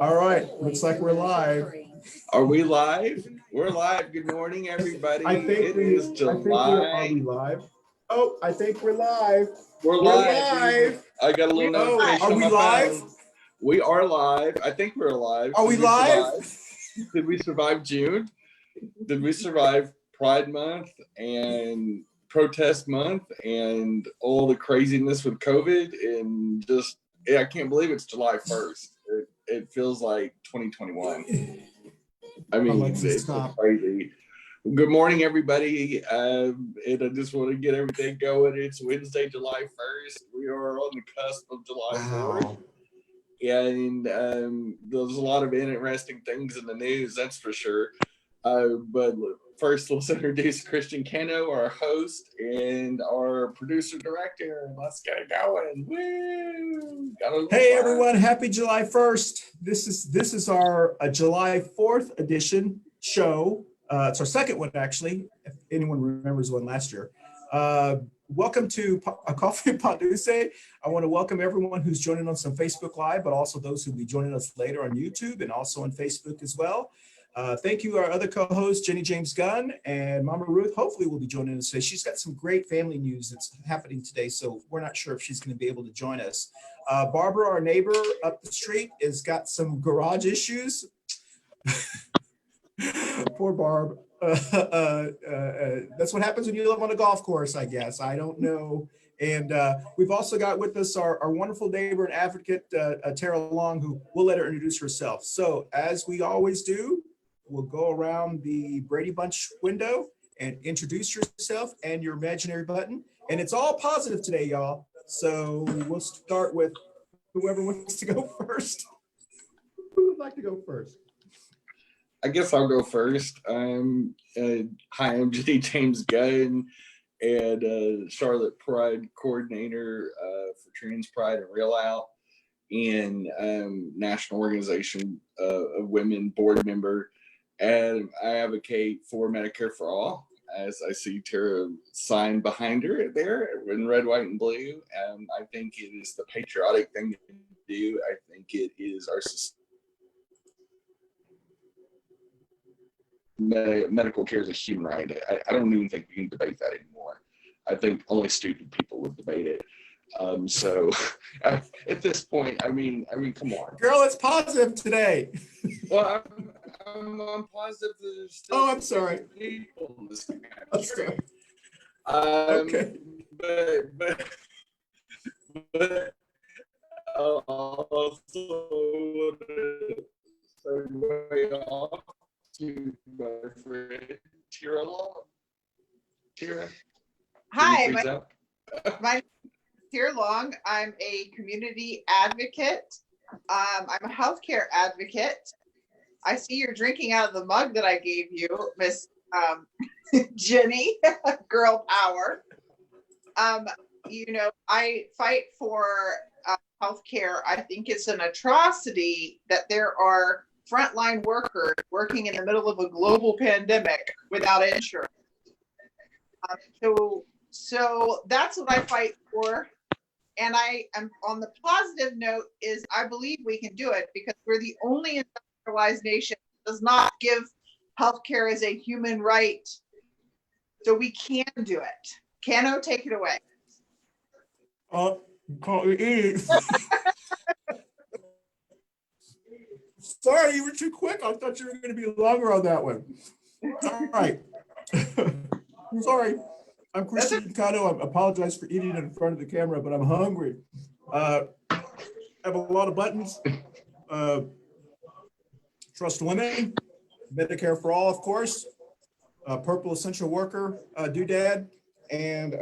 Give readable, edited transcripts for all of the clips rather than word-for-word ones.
All right, looks like we're live. Are we live? We're live. Good morning, everybody. It is July. Are we live? Oh, I think we're live. We're live. I got a little notification. Are we live? We are live. I think we're alive. Are we live? Did we survive June? Did we survive Pride Month and Protest Month and all the craziness with COVID? And just, I can't believe it's July 1st. It feels like 2021. I mean, it's crazy. Good morning, everybody. And I just want to get everything going. It's Wednesday, July 1st. We are on the cusp of July 4th. And there's a lot of interesting things in the news, that's for sure. But first, let's introduce Christian Cano, our host and our producer director. Let's get it going. Woo! Hey everyone, happy July 1st. This is our July 4th edition show. It's our second one, actually, if anyone remembers one last year. Welcome to A Coffee and Dulce. I want to welcome everyone who's joining us on Facebook Live, but also those who will be joining us later on YouTube and also on Facebook as well. Thank you, our other co-hosts, Jenny-Jaymes Gunn and Mama Ruth. Hopefully will be joining us today. She's got some great family news that's happening today, so we're not sure if she's going to be able to join us. Barbara, our neighbor up the street, has got some garage issues. Poor Barb. That's what happens when you live on a golf course, I guess. I don't know. And we've also got with us our wonderful neighbor and advocate, Tera Long, who we'll let her introduce herself. So as we always do, we'll go around the Brady Bunch window and introduce yourself and your imaginary button. And it's all positive today, y'all. So we'll start with whoever wants to go first. Who would like to go first? I guess I'll go first. Hi, I'm Jenny-Jaymes Gunn and Charlotte Pride Coordinator for Trans Pride and Real Out, and National Organization of Women board member. And I advocate for Medicare for All, as I see Tera sign behind her there in red, white, and blue. I think it is the patriotic thing to do. I think it is our medical care is a human right. I don't even think we can debate that anymore. I think only stupid people would debate it. So at this point, I mean, come on. Girl, it's positive today. Well, I'm positive that there's still I'm sorry. People in this country. Okay. But also way off to my friend Tera Long. Tera. Hi, my name is Tera Long. I'm a community advocate. I'm a healthcare advocate. I see you're drinking out of the mug that I gave you, Miss Jenny, girl power. I fight for healthcare. I think it's an atrocity that there are frontline workers working in the middle of a global pandemic without insurance. So that's what I fight for. And I am on the positive note is I believe we can do it because we're the only industrialized nation that does not give healthcare as a human right. So we can do it. Cano, take it away. Sorry, you were too quick. I thought you were going to be longer on that one. All right. Sorry. I'm Christian Cano. I apologize for eating in front of the camera, but I'm hungry. I have a lot of buttons. Trust women, Medicare for all, of course, purple essential worker, doodad, and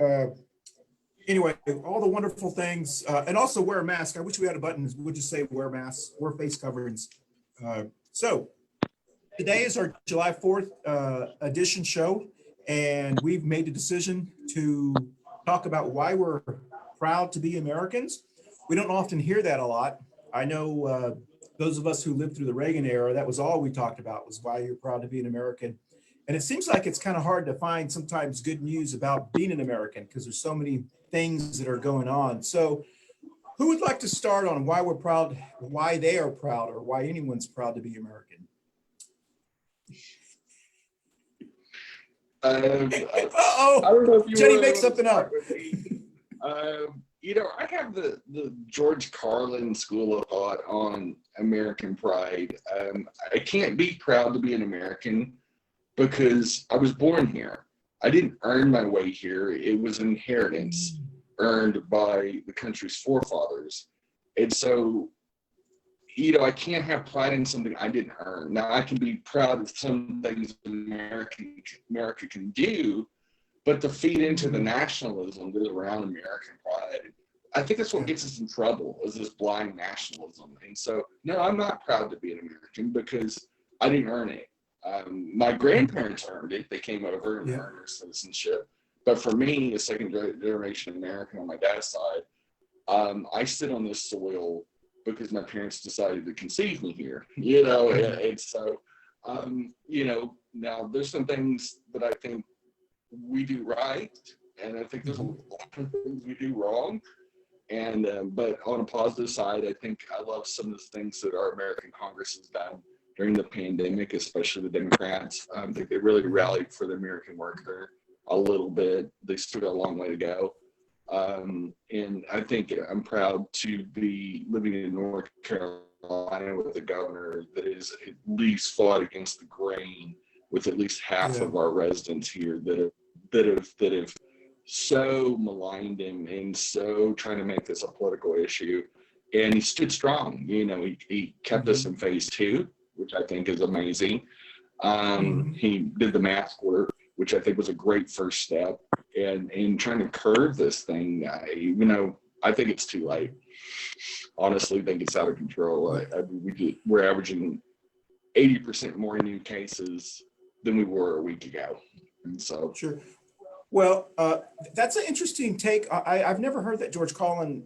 anyway, all the wonderful things, and also wear a mask. I wish we had a button. We'll just say wear masks, wear face coverings. So today is our July 4th edition show, and we've made the decision to talk about why we're proud to be Americans. We don't often hear that a lot. I know those of us who lived through the Reagan era, that was all we talked about, was why you're proud to be an American. And it seems like it's kind of hard to find sometimes good news about being an American because there's so many things that are going on. So Who would like to start on why we're proud, why they are proud, or why anyone's proud to be American? I Uh-oh, don't know if you Jenny, really make want to something start up. with me. I have the George Carlin school of thought on American pride. I can't be proud to be an American because I was born here. I didn't earn my way here. It was inheritance earned by the country's forefathers. And so, I can't have pride in something I didn't earn. Now, I can be proud of some things America can do, but to feed into the nationalism that is around American pride, I think that's what gets us in trouble, is this blind nationalism. And so, no, I'm not proud to be an American because I didn't earn it. My grandparents earned it. They came over and earned their citizenship. But for me, a second generation American on my dad's side, I sit on this soil because my parents decided to conceive me here, and so, now there's some things that I think we do right, and I think there's a lot of things we do wrong. And but on a positive side, I think I love some of the things that our American Congress has done during the pandemic, especially the Democrats. I think they really rallied for the American worker a little bit. They still got a long way to go. And I think I'm proud to be living in North Carolina with a governor that is at least fought against the grain with at least half of our residents here that have so maligned him and so trying to make this a political issue. And he stood strong. He kept us in phase 2, which I think is amazing. He did the mask work, which I think was a great first step. And in trying to curb this thing, even though I think it's too late, honestly, think it's out of control. We're averaging 80% more new cases than we were a week ago. And so, sure. Well, that's an interesting take. I've never heard that George Carlin,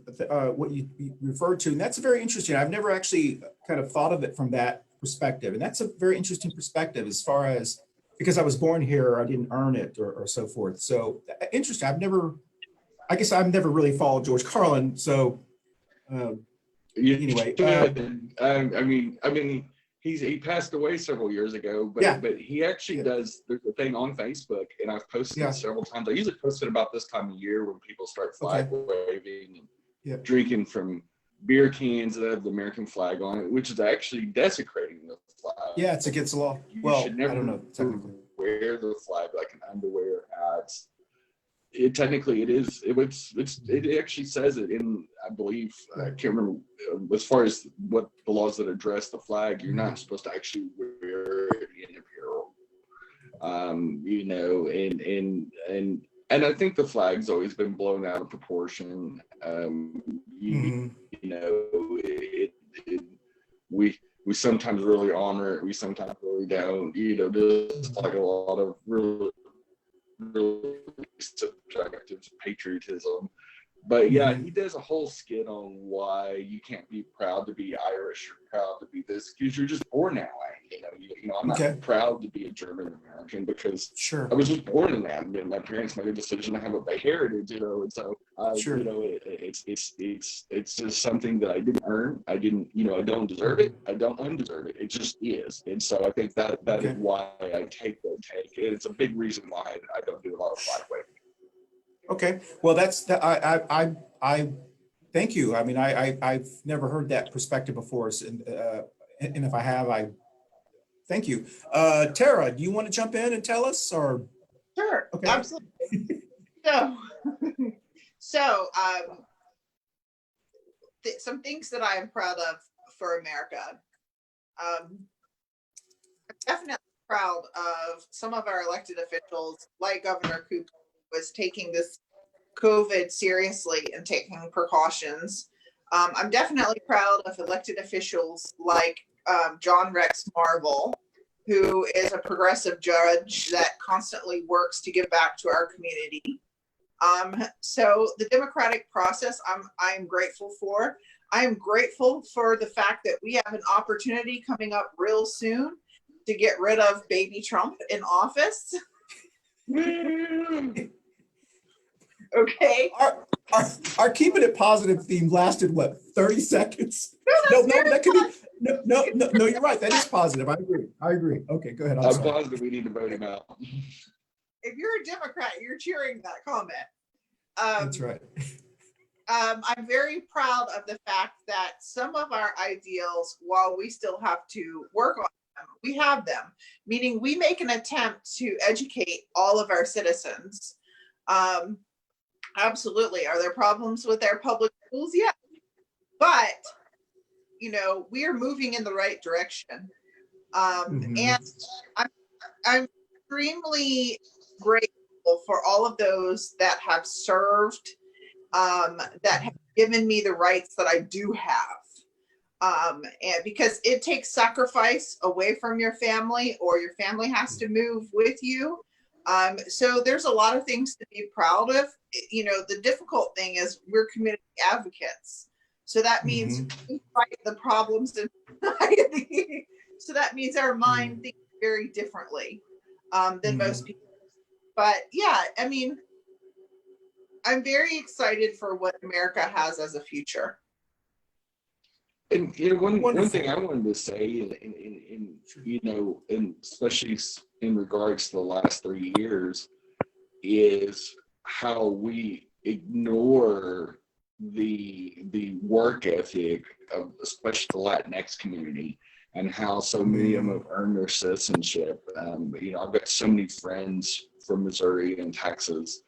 what you referred to, and that's very interesting. I've never actually kind of thought of it from that perspective, and that's a very interesting perspective as far as, because I was born here, I didn't earn it, or so forth. So interesting. I guess I've never really followed George Carlin. So anyway, he passed away several years ago, but he actually does. There's a thing on Facebook, and I've posted it several times. I usually post it about this time of year when people start flag waving and drinking from beer cans that have the American flag on it, which is actually desecrating the flag. Yeah, it's against the law. You should never, I don't know, technically wear the flag like an underwear hat. Technically it is. It actually says it in, I believe, I can't remember, as far as what the laws that address the flag, you're not supposed to actually wear it in apparel. And I think the flag's always been blown out of proportion. We sometimes really honor it, we sometimes really don't. There's like a lot of really subjective patriotism. But yeah, he does a whole skit on why you can't be proud to be Irish or proud to be this, because you're just born that way. I'm not proud to be a German American because I was just born in that. And my parents made a decision to have a heritage, and so it's just something that I didn't earn. I don't deserve it. I don't undeserve it. It just is. And so I think that is why I take that take. It's a big reason why I don't do a lot of flag waving. Okay, well, I thank you. I mean, I've never heard that perspective before, and if I have, I thank you. Tera, do you want to jump in and tell us, or? Sure, absolutely. So some things that I am proud of for America. I'm definitely proud of some of our elected officials, like Governor Cooper, was taking this COVID seriously and taking precautions. I'm definitely proud of elected officials like John Rex Marvel, who is a progressive judge that constantly works to give back to our community. So the democratic process, I'm grateful for. I am grateful for the fact that we have an opportunity coming up real soon to get rid of baby Trump in office. Okay. Our keeping it positive theme lasted what, 30 seconds? No, No, that could be no, you're right. That is positive. I agree. Okay, go ahead. I'm I'm sorry. positive we need to vote him out. if you're a Democrat, you're cheering that comment. That's right. I'm very proud of the fact that some of our ideals, while we still have to work on them, we have them, meaning we make an attempt to educate all of our citizens. Absolutely. Are there problems with our public schools? Yeah. But, we are moving in the right direction. And I'm extremely grateful for all of those that have served, that have given me the rights that I do have. And because it takes sacrifice away from your family, or your family has to move with you. So there's a lot of things to be proud of. The difficult thing is we're community advocates. So that means we fight the problems in society. So that means our mind thinks very differently than most people. But yeah, I mean, I'm very excited for what America has as a future. And one thing I wanted to say, and especially in regards to the last 3 years, is how we ignore the work ethic of especially the Latinx community, and how so many of them have earned their citizenship. I've got so many friends from Missouri and Texas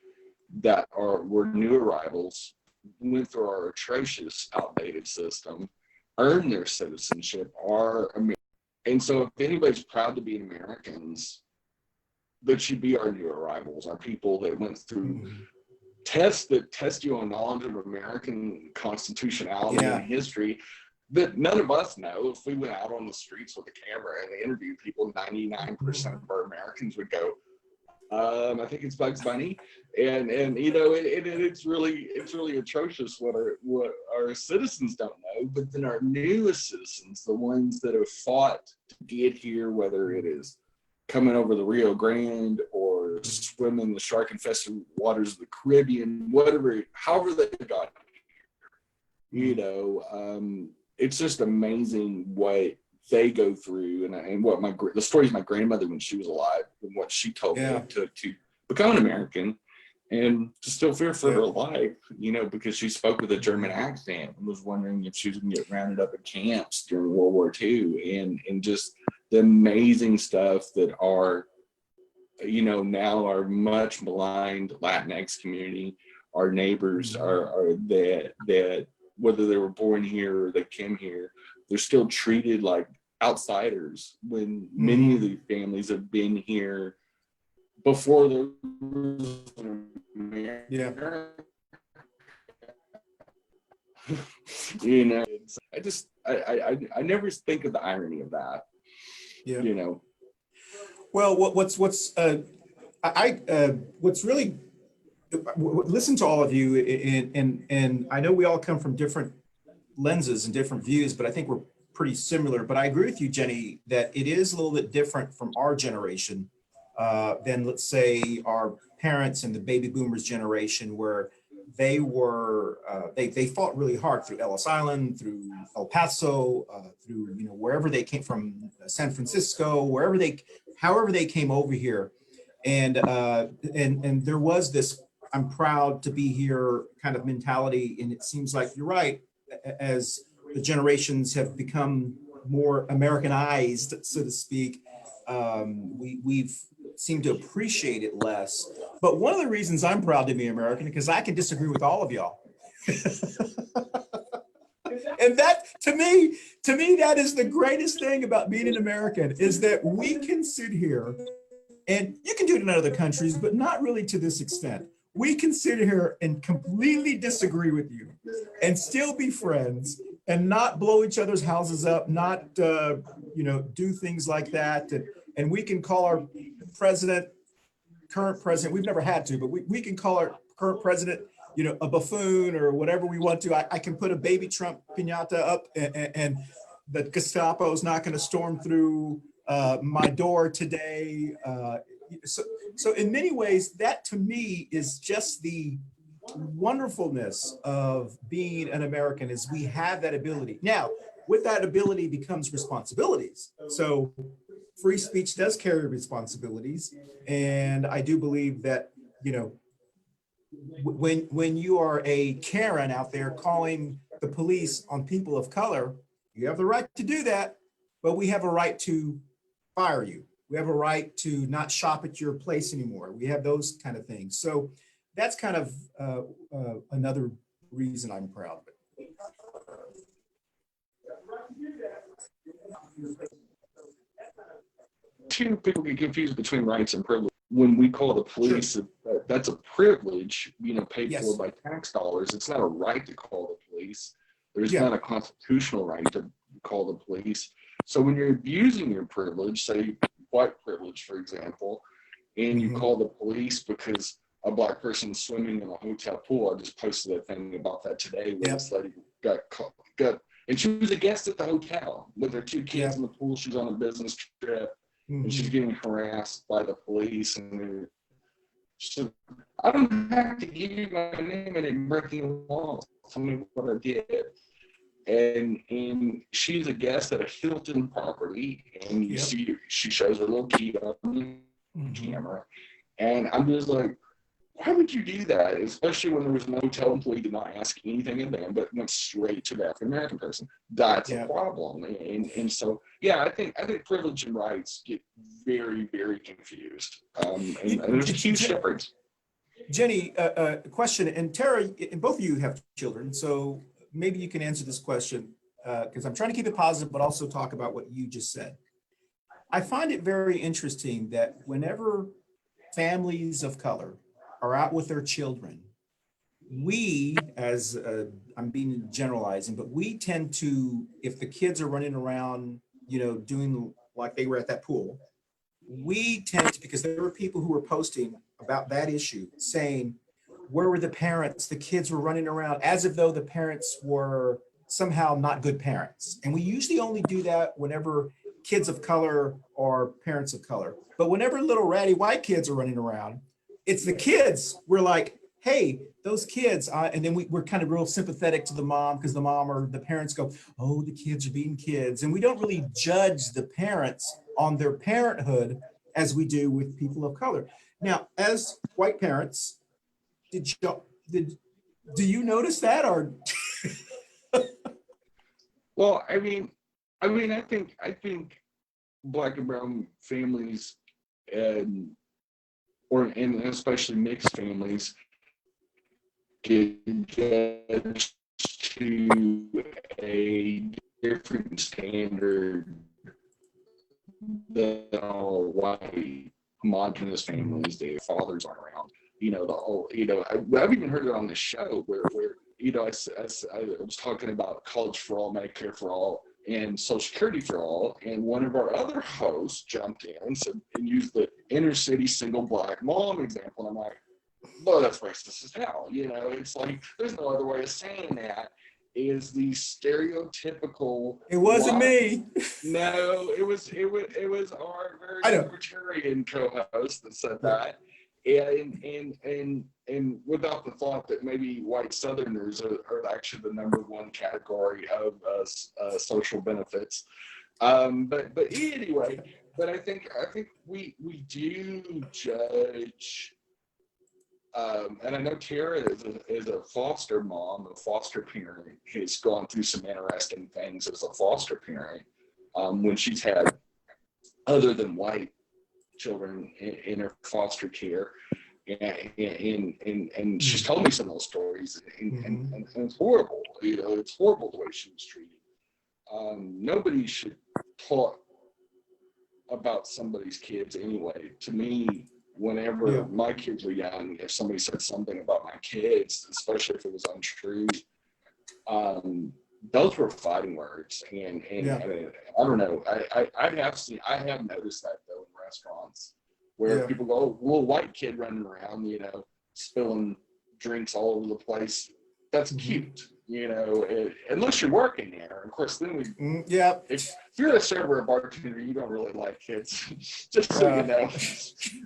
that were new arrivals, went through our atrocious, outdated system, earned their citizenship, and so if anybody's proud to be Americans, that should be our new arrivals, our people that went through tests that test you on knowledge of American constitutionality and history that none of us know. If we went out on the streets with a camera and interviewed people, 99% of our Americans would go, I think it's Bugs Bunny, and it's really atrocious what our citizens don't know. But then our newest citizens, the ones that have fought to get here, whether it is coming over the Rio Grande or swimming the shark-infested waters of the Caribbean, however they got here, it's just amazing what they go through, and what the stories my grandmother, when she was alive, and what she told me it took to become an American and to still fear for her life, because she spoke with a German accent and was wondering if she was going to get rounded up at camps during World War II, and just the amazing stuff that our, now our much maligned Latinx community, our neighbors are that whether they were born here or they came here, they're still treated like outsiders, when many of these families have been here before there was America. I never think of the irony of that. Well, what's really, listen to all of you, and I know we all come from different lenses and different views, but I think we're pretty similar. But I agree with you, Jenny, that it is a little bit different from our generation than, let's say, our parents and the baby boomers generation, where they were they fought really hard through Ellis Island, through El Paso, through wherever they came from, San Francisco, however they came over here, and there was this "I'm proud to be here" kind of mentality. And it seems like you're right, as the generations have become more Americanized, so to speak, we've seemed to appreciate it less. But one of the reasons I'm proud to be American, because I can disagree with all of y'all. And that, to me, that is the greatest thing about being an American, is that we can sit here, and you can do it in other countries, but not really to this extent. We can sit here and completely disagree with you and still be friends and not blow each other's houses up, not do things like that. And we can call our current president, we've never had to, but we can call our current president, a buffoon or whatever we want to. I can put a baby Trump Pinata up, and the Gestapo is not going to storm through my door today. So in many ways, that to me is just the wonderfulness of being an American is we have that ability. Now, with that ability becomes responsibilities. So free speech does carry responsibilities. And I do believe that, you know, when you are a Karen out there calling the police on people of color, you have the right to do that, but we have a right to fire you. We have a right to not shop at your place anymore. We have those kind of things. So that's kind of another reason I'm proud of it. Two people get confused between rights and privilege. When we call the police, that's a privilege, you know, paid for by tax dollars. It's not a right to call the police. There's not a constitutional right to call the police. So when you're abusing your privilege, say white privilege, for example, and you call the police because a Black person swimming in a hotel pool. I just posted a thing about that today where this lady got and she was a guest at the hotel with her two kids in the pool. She's on a business trip. And she's getting harassed by the police, and she said, I don't have to give you my name and I'm breaking the law. Tell me what I did. And she's a guest at a Hilton property, and you see she shows her little key on the camera. And I'm just like, why would you do that? Especially when there was no hotel employee did not ask anything of them, but went straight to the African American person. That's a problem. And so, I think privilege and rights get very, very confused. And there's a huge difference. Jenny, a question, and Tera, and both of you have children, so maybe you can answer this question because I'm trying to keep it positive, but also talk about what you just said. I find it very interesting that whenever families of color are out with their children, we, as I'm being generalizing, but we tend to, if the kids are running around, you know, doing like they were at that pool, we tend to, because there were people who were posting about that issue saying, where were the parents? The kids were running around as if though the parents were somehow not good parents. And we usually only do that whenever kids of color or parents of color. But whenever little ratty white kids are running around, it's the kids. We're like, hey, those kids. And then we're kind of real sympathetic to the mom because the mom or the parents go, oh, the kids are being kids. And we don't really judge the parents on their parenthood as we do with people of color. Now, as white parents, do you notice that or? Well, I think Black and brown families and especially mixed families get judged to a different standard than all white homogenous families. Their fathers aren't around. You know, the whole, you know, I've even heard it on the show where you know, I was talking about college for all, Medicare for all, and Social Security for all, and one of our other hosts jumped in and said, and used the inner city single Black mom example. And I'm like, well, that's racist as hell. You know, it's like, there's no other way of saying that. Is the stereotypical. It wasn't me. No, it was our very libertarian co-host that said that. And without the thought that maybe white Southerners are actually the #1 category of social benefits, but anyway, but I think we do judge, and I know Tera is a foster mom, a foster parent, has gone through some interesting things as a foster parent when she's had other than white children in her foster care, and she's told me some of those stories, and it's horrible. You know, it's horrible the way she was treated. Nobody should talk about somebody's kids anyway. To me, whenever my kids were young, if somebody said something about my kids, especially if it was untrue, those were fighting words. And I don't know. I have noticed that though in restaurants where people go, oh, little white kid running around, you know, spilling drinks all over the place. That's cute. you know, unless you're working there. Of course, then Yeah. if you're a server or bartender, you don't really like kids. Just so you know,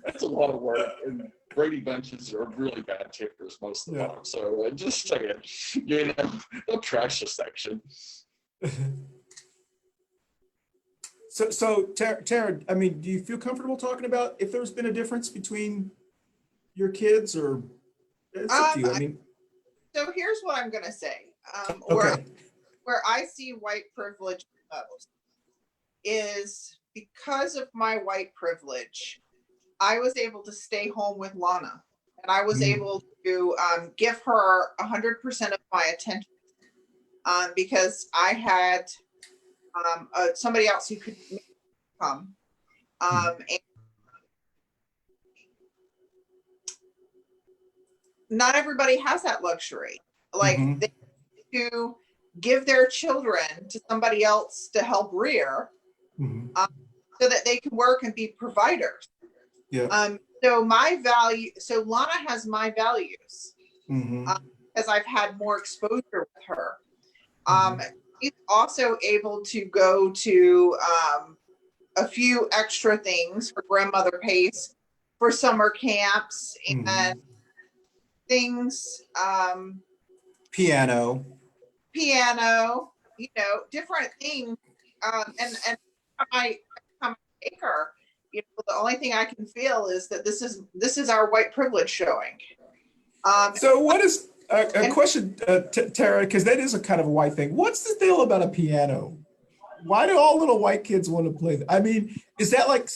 that's a lot of work. And Brady Bunches are really bad tippers most of the time. So just saying, you know, they'll trash the section. So Tara, I mean, do you feel comfortable talking about if there's been a difference between your kids, or it's up to you? I mean, so here's what I'm gonna say. okay. Where I see white privilege most is because of my white privilege, I was able to stay home with Lana, and I was able to give her 100% of my attention because I had somebody else who could come. And not everybody has that luxury. Like they to give their children to somebody else to help rear, so that they can work and be providers. Yeah. So Lana has my values because I've had more exposure with her. She's also able to go to a few extra things. Her grandmother pays for summer camps and things. Piano, you know, different things. And I take her, you know, the only thing I can feel is that this is our white privilege showing. So what is a question, Tara, because that is a kind of a white thing. What's the deal about a piano? Why do all little white kids want to play? I mean, is that like?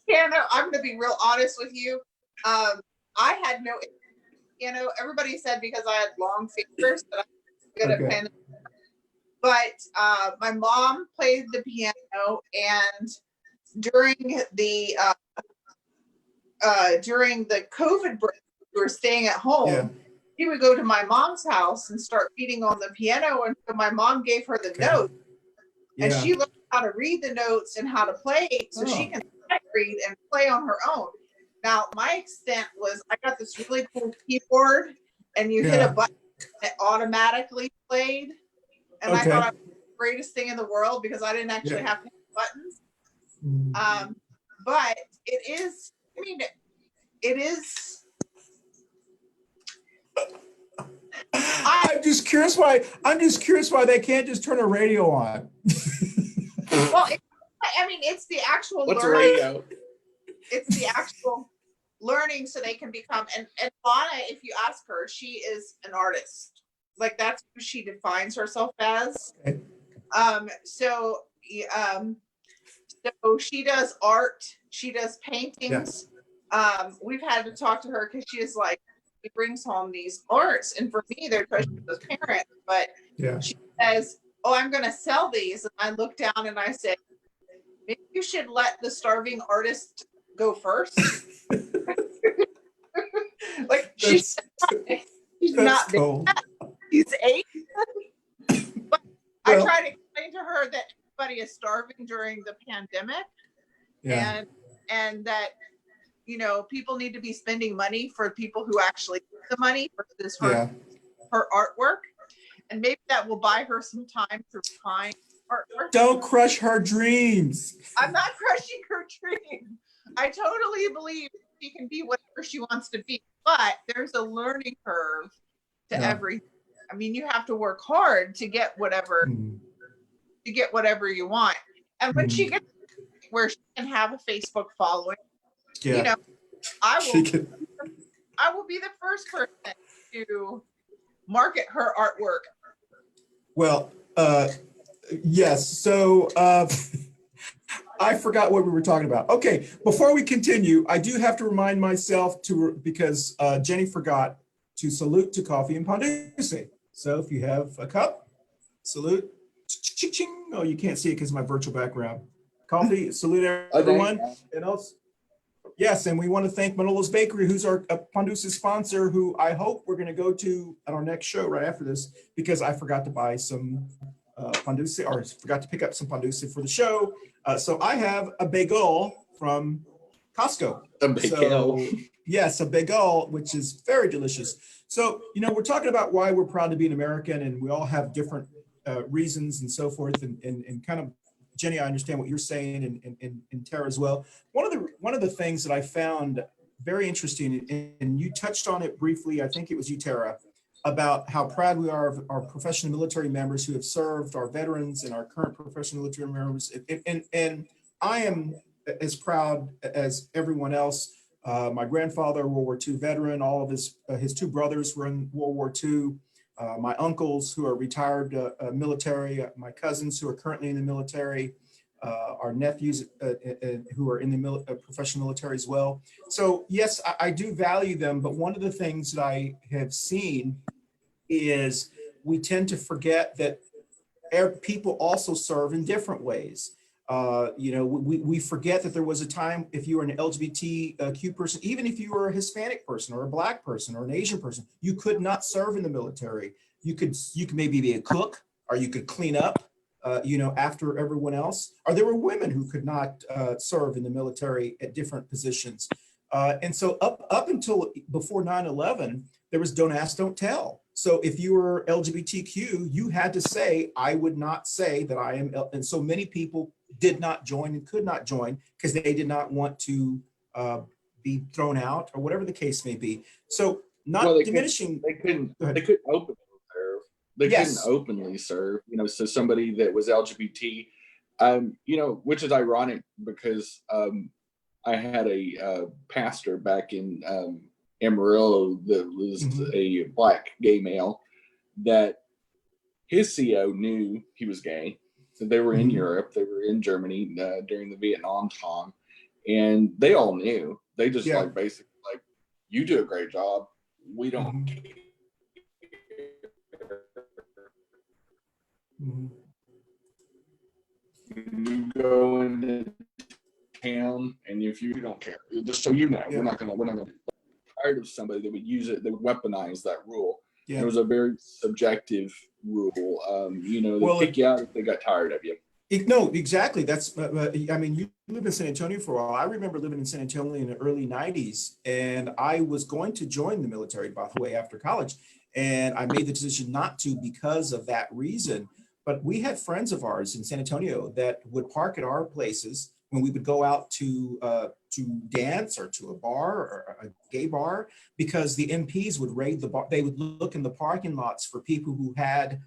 Piano. I'm going to be real honest with you. I had no, you know, everybody said because I had long fingers that I was good at playing. But my mom played the piano, and during the COVID break, we were staying at home. She would go to my mom's house and start beating on the piano, and so my mom gave her the notes, and she learned how to read the notes and how to play, so she can read and play on her own. Now, my extent was I got this really cool keyboard, and you hit a button, and it automatically played, and I thought it was the greatest thing in the world because I didn't actually have to hit buttons. But it is, I mean, it is. I'm just curious why they can't just turn a radio on. Well, I mean, it's the actual What's learning. radio? It's the actual learning so they can become, and Lana, if you ask her, she is an artist. Like that's who she defines herself as. So she does art, she does paintings. We've had to talk to her because she is like, she brings home these arts, and for me, they're precious as parents. But she says, "Oh, I'm going to sell these," and I look down and I say, "Maybe you should let the starving artist go first." Like she's not cool. She's 8. But I try to explain to her that everybody is starving during the pandemic, and that, you know, people need to be spending money for people who actually get the money versus her artwork, and maybe that will buy her some time to refine artwork. Don't crush her dreams. I'm not crushing her dream. I totally believe she can be whatever she wants to be, but there's a learning curve to everything. I mean, you have to work hard to get whatever you want. And when she gets where she can have a Facebook following, you know, I will be the first person to market her artwork. Well, yes. So I forgot what we were talking about. Okay, before we continue, I do have to remind myself because Jenny forgot to salute to coffee and Ponduce. So if you have a cup, salute. Ching. Oh, you can't see it because of my virtual background. Coffee, salute everyone. And also, yes, and we want to thank Manolo's Bakery, who's our Ponduce sponsor, who I hope we're going to go to at our next show right after this, because I forgot to buy some Ponduce, or forgot to pick up some Ponduce for the show. So I have a bagel from Costco. A bagel. So, yes, a bagel, which is very delicious. So, we're talking about why we're proud to be an American, and we all have different reasons and so forth. And kind of, Jenny, I understand what you're saying, and Tara as well. One of the things that I found very interesting, and you touched on it briefly, I think it was you, Tera, about how proud we are of our professional military members who have served, our veterans and our current professional military members. And I am as proud as everyone else. My grandfather, World War II veteran, all of his two brothers were in World War II. My uncles who are retired military, my cousins who are currently in the military, our nephews who are in the professional military as well. So yes, I do value them, but one of the things that I have seen is we tend to forget that people also serve in different ways. We forget that there was a time, if you were an LGBTQ person, even if you were a Hispanic person or a Black person or an Asian person, you could not serve in the military. You could maybe be a cook, or you could clean up, after everyone else. Or there were women who could not serve in the military at different positions. And so up until before 9/11, there was don't ask, don't tell. So if you were LGBTQ, you had to say, I would not say that I am. And so many people did not join and could not join because they did not want to be thrown out or whatever the case may be. So diminishing. They couldn't openly serve. They couldn't openly serve, so somebody that was LGBT, which is ironic because I had a pastor back in Amarillo that was a Black gay male that his CO knew he was gay. So they were in Europe, they were in Germany during the Vietnam time, and they all knew. They just basically you do a great job. We don't care. You go into town, and if you don't care, just so you know, we're not gonna tired of somebody that would use it, that would weaponize that rule. It was a very subjective rule. They kick you out if they got tired of you. No, exactly. That's, you live in San Antonio for a while. I remember living in San Antonio in the early 90s, and I was going to join the military, by the way, after college. And I made the decision not to because of that reason. But we had friends of ours in San Antonio that would park at our places when we would go out to dance or to a bar or a gay bar, because the MPs would raid the bar. They would look in the parking lots for people who had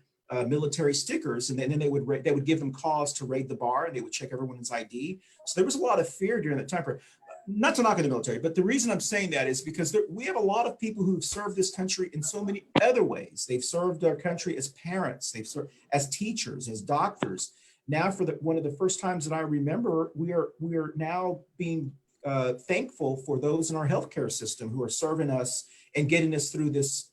military stickers, and then they would give them cause to raid the bar, and they would check everyone's ID. So there was a lot of fear during that time period. Not to knock on the military, but the reason I'm saying that is because we have a lot of people who've served this country in so many other ways. They've served our country as parents, they've served as teachers, as doctors. Now, for one of the first times that I remember, we are now being thankful for those in our healthcare system who are serving us and getting us through this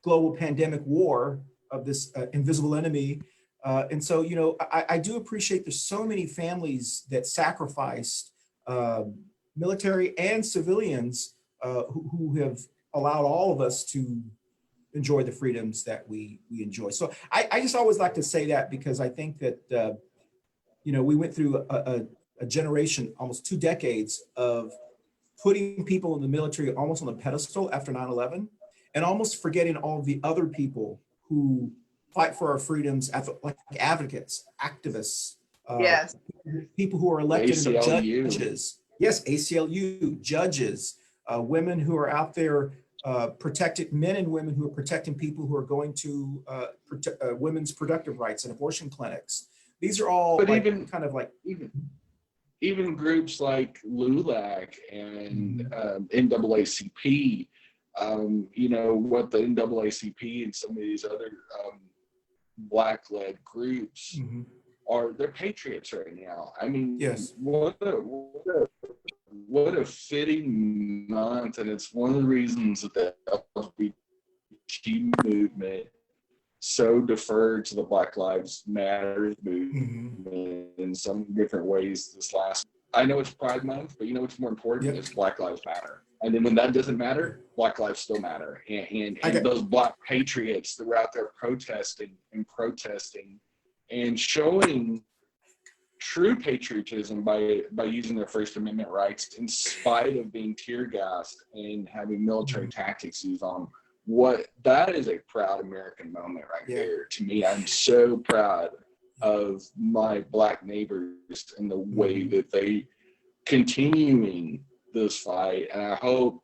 global pandemic war of this invisible enemy. And so, I do appreciate there's so many families that sacrificed, military and civilians, who have allowed all of us to enjoy the freedoms that we enjoy. So I just always like to say that, because I think that, we went through a generation, almost 2 decades of putting people in the military almost on a pedestal after 9/11, and almost forgetting all the other people who fight for our freedoms, like advocates, activists, people who are elected into judges. Yes, ACLU, judges, women who are out there protecting, men and women who are protecting people who are going to women's productive rights and abortion clinics. These are all even groups like LULAC and NAACP, what the NAACP and some of these other Black-led groups they're patriots right now. I mean, yes. What a fitting month, and it's one of the reasons that the LGBT movement so deferred to the Black Lives Matter movement in some different ways this last. I know it's Pride Month, but what's more important is Black Lives Matter. And then when that doesn't matter, Black lives still matter. And those Black patriots that were out there protesting and showing true patriotism by using their First Amendment rights in spite of being tear gassed and having military tactics used on them that is a proud American moment right Yeah. there. To me, I'm so proud of my Black neighbors and the way that they continuing this fight. And I hope,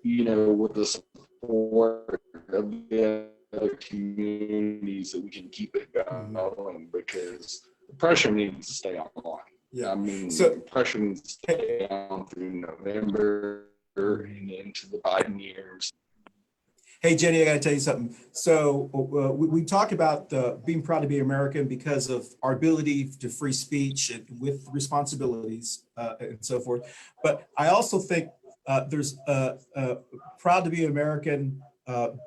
with the support of the other communities, that we can keep it going, because the pressure needs to stay on. Yeah. I mean, So- the pressure needs to stay on through November and into the Biden years. Hey, Jenny, I got to tell you something. So we talked about being proud to be American because of our ability to free speech with responsibilities and so forth. But I also think there's proud to be American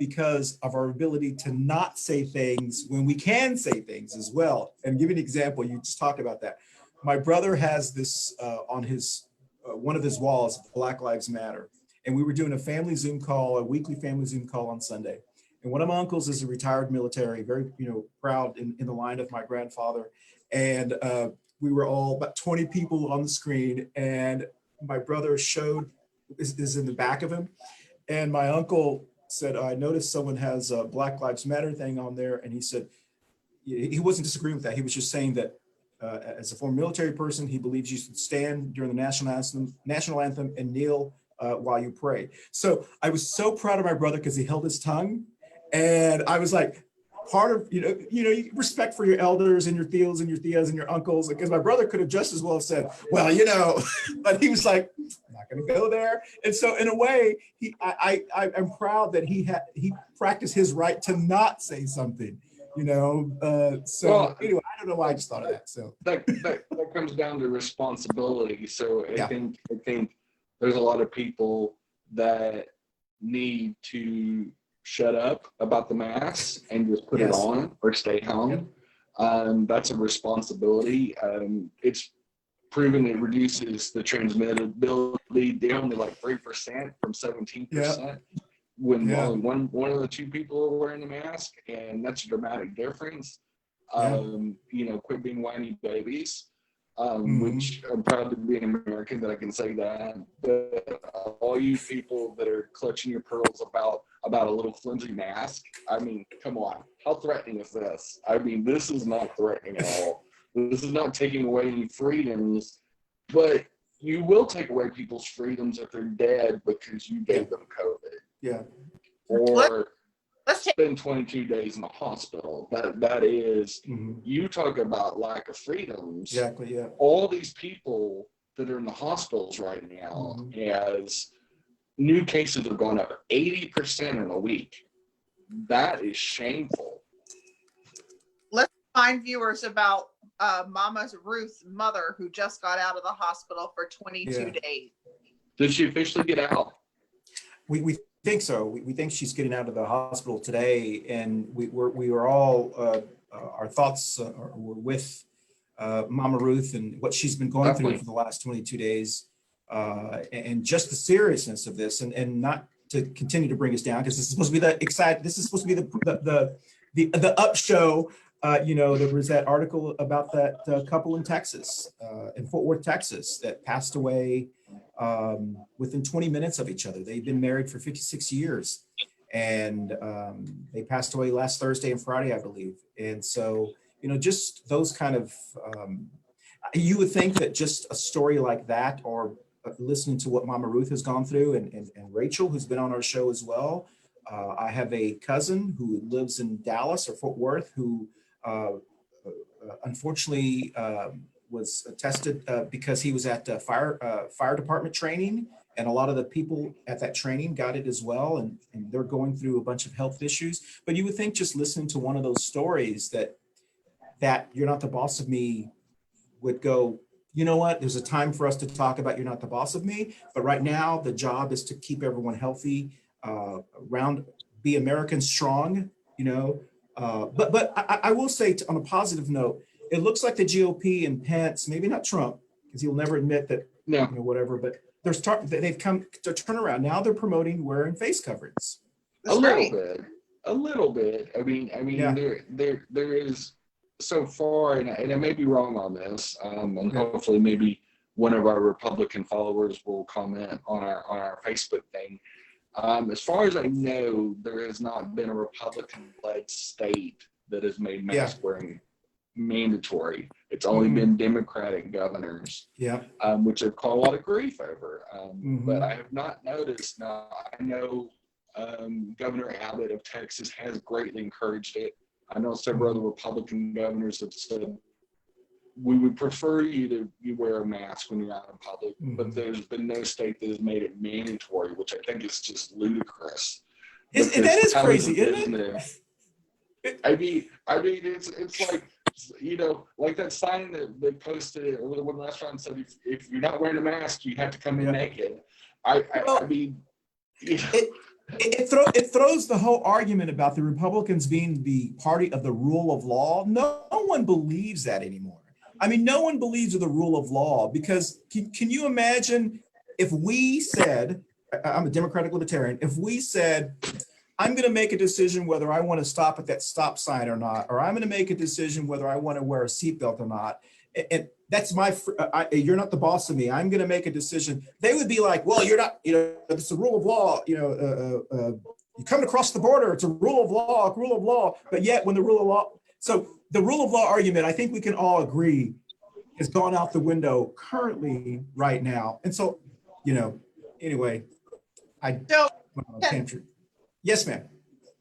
because of our ability to not say things when we can say things as well. And give you an example, you just talked about that. My brother has this on his one of his walls, Black Lives Matter. And we were doing a family Zoom call, a weekly family Zoom call on Sunday. And one of my uncles is a retired military, very, proud in the line of my grandfather. And we were all about 20 people on the screen. And my brother is in the back of him. And my uncle said, I noticed someone has a Black Lives Matter thing on there. And he said, he wasn't disagreeing with that. He was just saying that as a former military person, he believes you should stand during the national anthem and kneel while you pray. So I was so proud of my brother because he held his tongue, and I was like, part of respect for your elders and your tios and your tias and your uncles, because my brother could have just as well have said, well, but he was like, I'm not going to go there. And so in a way, I'm proud that he practiced his right to not say something. Anyway, I don't know why I just thought of that. So that comes down to responsibility. So I Yeah. think there's a lot of people that need to shut up about the masks and just put it Yes. on or stay home. That's a responsibility. It's proven it reduces the transmittability down to like 3% from 17%. When only one of the two people are wearing a mask, and that's a dramatic difference. Quit being whiny babies, which I'm proud to be an American that I can say that. But all you people that are clutching your pearls about a little flimsy mask, I mean, come on, how threatening is this? I mean, this is not threatening at all. This is not taking away any freedoms, but you will take away people's freedoms if they're dead because you gave them COVID. Yeah. Or Let's take spend 22 days in the hospital. That is, you talk about lack of freedoms. Exactly. Yeah. All these people that are in the hospitals right now, as new cases have gone up 80% in a week. That is shameful. Let's remind viewers about Mama's Ruth's mother, who just got out of the hospital for 22 days. Did she officially get out? We think so. We think she's getting out of the hospital today, and we were all our thoughts were with Mama Ruth and what she's been going through for the last 22 days, and just the seriousness of this, and not to continue to bring us down, because this is supposed to be this is supposed to be the up show. There was that article about that couple in Texas, in Fort Worth, Texas, that passed away within 20 minutes of each other. They've been married for 56 years, and they passed away last Thursday and Friday, I believe. And so, just those kind of, you would think that just a story like that, or listening to what Mama Ruth has gone through, and Rachel, who's been on our show as well. I have a cousin who lives in Dallas or Fort Worth who unfortunately was tested because he was at fire department training, and a lot of the people at that training got it as well, and they're going through a bunch of health issues. But you would think, just listening to one of those stories, that You're Not the Boss of Me would go, you know what, there's a time for us to talk about You're Not the Boss of Me, but right now the job is to keep everyone healthy, be American strong, but I will say, on a positive note, it looks like the GOP and Pence, maybe not Trump, because he'll never admit that, whatever, but they've come to turn around. Now they're promoting wearing face coverings. A little bit. I mean, there is so far, and I may be wrong on this, and hopefully maybe one of our Republican followers will comment on our Facebook thing. As far as I know, there has not been a Republican-led state that has made mask wearing mandatory. It's only been Democratic governors, which have caught a lot of grief over. But I have not noticed. Now, I know Governor Abbott of Texas has greatly encouraged it. I know several other Republican governors have said, we would prefer you wear a mask when you're out in public, but there's been no state that has made it mandatory, which I think is just ludicrous. And that is crazy, isn't it? I mean, it's like, you know, like that sign that they posted at one restaurant said, if you're not wearing a mask, you have to come in naked. I mean, you know. It throws the whole argument about the Republicans being the party of the rule of law. No one believes that anymore. I mean, no one believes in the rule of law, because can you imagine if we said, I'm a Democratic Libertarian, if we said, I'm going to make a decision whether I want to stop at that stop sign or not, or I'm going to make a decision whether I want to wear a seatbelt or not, and that's you're not the boss of me, I'm going to make a decision. They would be like, well, you're not, you know, it's a rule of law, you know, you come across the border, it's a rule of law, but yet when the rule of law, so the rule of law argument, I think we can all agree, has gone out the window currently right now. And so, you know, anyway, yes, ma'am.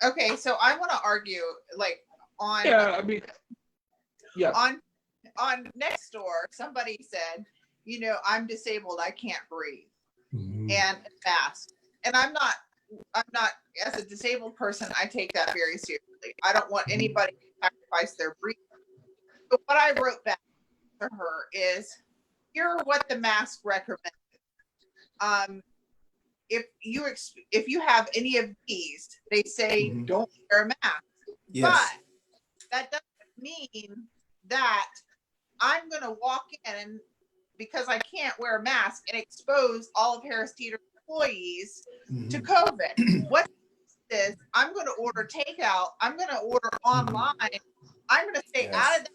Okay, so I want to argue, like, on on next door, somebody said, you know, I'm disabled, I can't breathe, and mask. And I'm not, as a disabled person, I take that very seriously. I don't want anybody to sacrifice their breathing. But what I wrote back to her is, here are what the mask recommends. If you have any of these, they say don't wear a mask. But that doesn't mean that I'm going to walk in, because I can't wear a mask, and expose all of Harris Teeter's employees to COVID. What is, I'm going to order takeout, I'm going to order online, I'm going to stay out of that,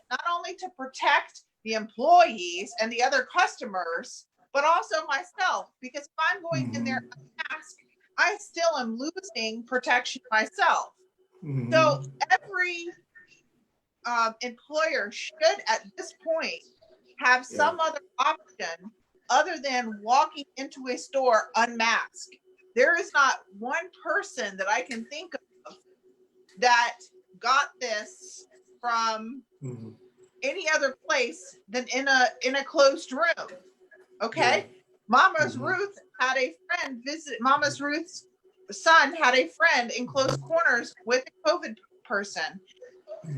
not only to protect the employees and the other customers, but also myself, because if I'm going in there mask, I still am losing protection myself. So every employer should, at this point, have some other option other than walking into a store unmasked. There is not one person that I can think of that got this from any other place than in a closed room. Okay, Mama's Ruth had a friend visit. Mama's Ruth's son had a friend in close quarters with a COVID person.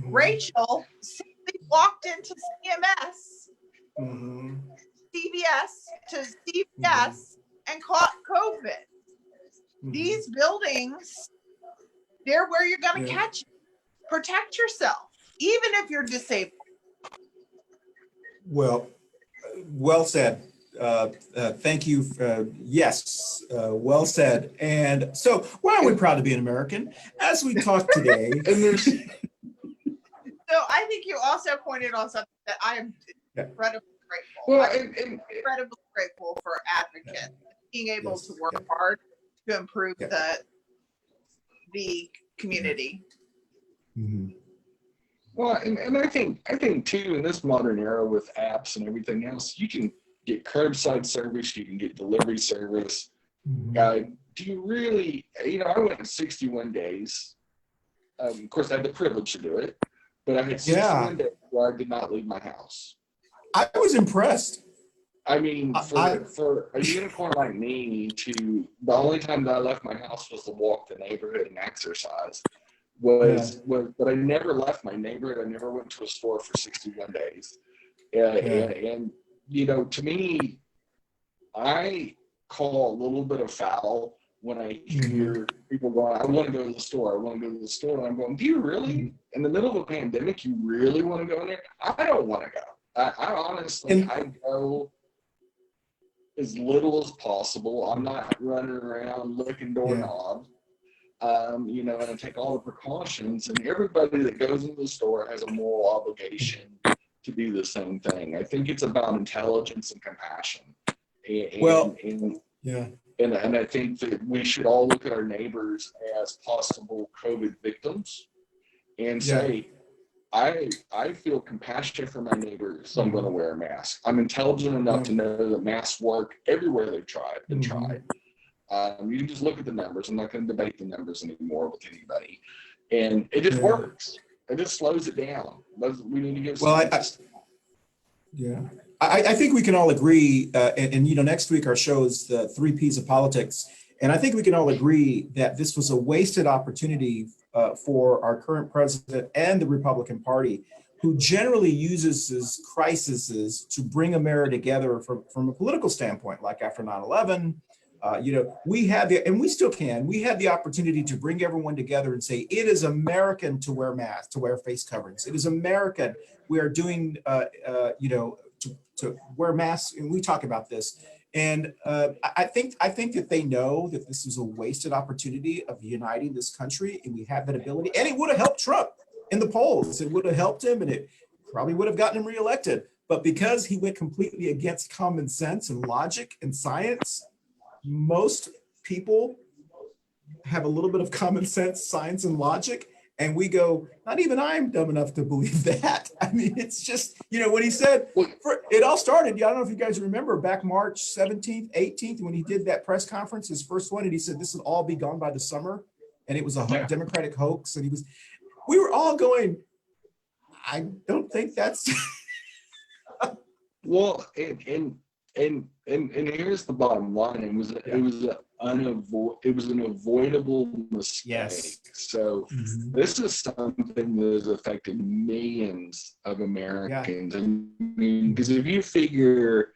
Rachel simply walked into CVS to CVS and caught COVID. These buildings, they're where you're going to catch it. Protect yourself, even if you're disabled. Well said. Thank you. Yes, well said. And so, why are we proud to be an American? As we talk today, So I think you also pointed on something that I am incredibly grateful. Well, I'm incredibly grateful for advocates being able to work hard to improve the community. Well, and I think too, in this modern era with apps and everything else, you can get curbside service, you can get delivery service. Do you really, you know, I went 61 days. Of course, I had the privilege to do it, but I had 61 days where I did not leave my house. I was impressed. I mean, for a unicorn like me, the only time that I left my house was to walk the neighborhood and exercise. But I never left my neighborhood. I never went to a store for 61 days. And you know, to me, I call a little bit of foul when I hear people going, I want to go to the store. I want to go to the store. And I'm going, do you really, in the middle of a pandemic, you really want to go in there? I don't want to go. I honestly, I go as little as possible. I'm not running around licking doorknobs. You know, and I take all the precautions, and everybody that goes into the store has a moral obligation to do the same thing. I think it's about intelligence and compassion. And I think that we should all look at our neighbors as possible COVID victims and say, I feel compassion for my neighbors, so I'm going to wear a mask. I'm intelligent enough to know that masks work everywhere they've tried and tried. You can just look at the numbers. I'm not going to debate the numbers anymore with anybody. And it just works. It just slows it down. We need to get I think we can all agree, and next week our show is the 3 Ps of politics. And I think we can all agree that this was a wasted opportunity for our current president and the Republican Party, who generally uses his crises to bring America together from a political standpoint, like after 9/11. We had and we still can, we had the opportunity to bring everyone together and say, it is American to wear masks, to wear face coverings. It is American. We are doing, to wear masks. And we talk about this. And I think that they know that this is a wasted opportunity of uniting this country, and we have that ability. And it would have helped Trump in the polls. It would have helped him, and it probably would have gotten him reelected. But because he went completely against common sense and logic and science, most people have a little bit of common sense, science, and logic. And we go, not even I'm dumb enough to believe that. I mean, it's just, when he said, it all started, I don't know if you guys remember, back March 17th, 18th, when he did that press conference, his first one, and he said, this will all be gone by the summer. And it was a Democratic hoax. And we were all going, I don't think that's. Well, and here's the bottom line. It was an avoidable mistake. Yes. So this is something that has affected millions of Americans. I mean, because if you figure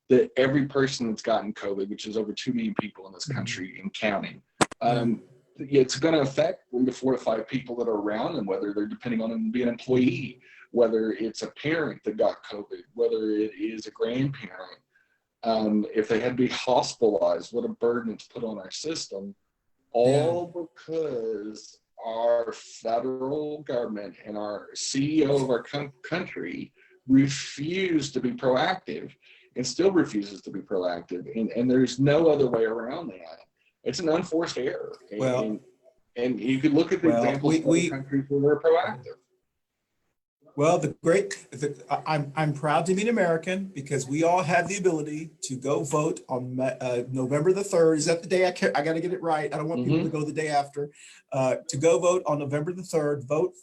that every person that's gotten COVID, which is over 2 million people in this country and counting, it's going to affect 1 to 4 to 5 people that are around them, whether they're depending on them to be an employee, whether it's a parent that got COVID, whether it is a grandparent. If they had to be hospitalized, what a burden it's put on our system, all because our federal government and our CEO of our country refused to be proactive and still refuses to be proactive. And there's no other way around that. It's an unforced error. And you could look at the examples of other countries where they're proactive. Well, I'm proud to be an American because we all have the ability to go vote on November the 3rd. Is that the day? I got to get it right. I don't want people to go the day after. To go vote on November the 3rd, vote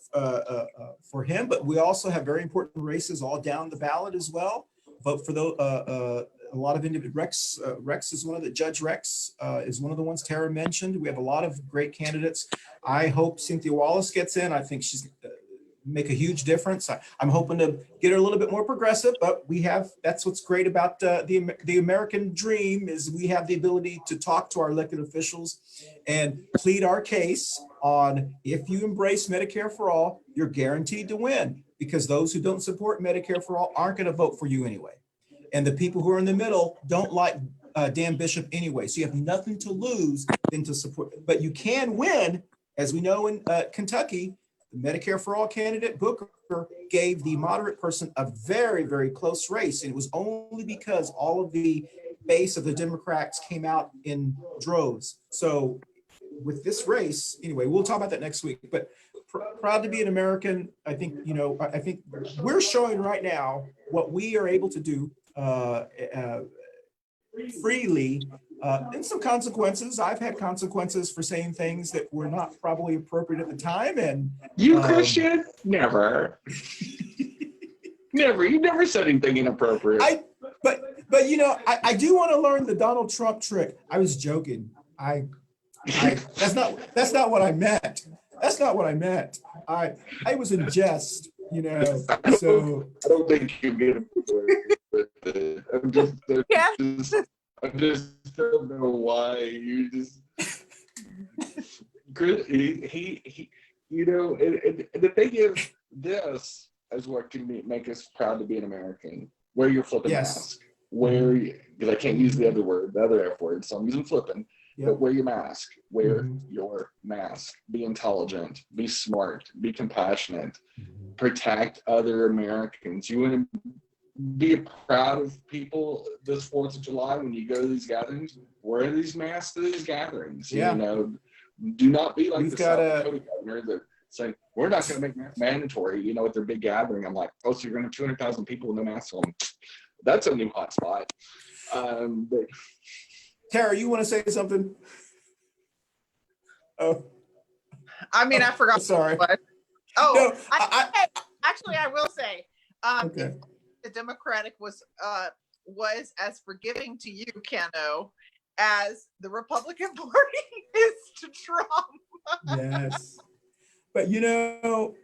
for him. But we also have very important races all down the ballot as well. Vote for a lot of individuals. Rex is one of the Judge Rex is one of the ones Tera mentioned. We have a lot of great candidates. I hope Cynthia Wallace gets in. I think she's make a huge difference. I'm hoping to get her a little bit more progressive, but that's what's great about the American dream is we have the ability to talk to our elected officials and plead our case on if you embrace Medicare for all, you're guaranteed to win because those who don't support Medicare for all aren't going to vote for you anyway. And the people who are in the middle don't like Dan Bishop anyway. So you have nothing to lose than to support, but you can win, as we know in Kentucky. The Medicare for All candidate, Booker, gave the moderate person a very, very close race. And it was only because all of the base of the Democrats came out in droves. So with this race, anyway, we'll talk about that next week, but proud to be an American. I think we're showing right now what we are able to do freely. And some consequences. I've had consequences for saying things that were not probably appropriate at the time. And you Christian? Never. Never. You never said anything inappropriate. But I do want to learn the Donald Trump trick. I was joking. That's not what I meant. That's not what I meant. I was in jest. So I don't think you get it. I just don't know why you just he and the thing is, this is what can make us proud to be an American. Wear your flipping mask. Because I can't use the other F word, so I'm using flipping. But wear your mask. Wear your mask. Be intelligent. Be smart. Be compassionate. Protect other Americans. You be proud of people this 4th of July when you go to these gatherings. Wear these masks to these gatherings. Yeah. You know, do not be like We've the got South Dakota governor that say we're not going to make masks mandatory. You know, at their big gathering, I'm like, oh, so you're going to have 200,000 people with no masks on? That's a new hot spot. But Tara, you want to say something? Oh, I mean, I forgot. sorry. What. Oh, No, actually, I will say, okay. the Democratic was as forgiving to you, Cano, as the Republican Party is to Trump. Yes. But you know,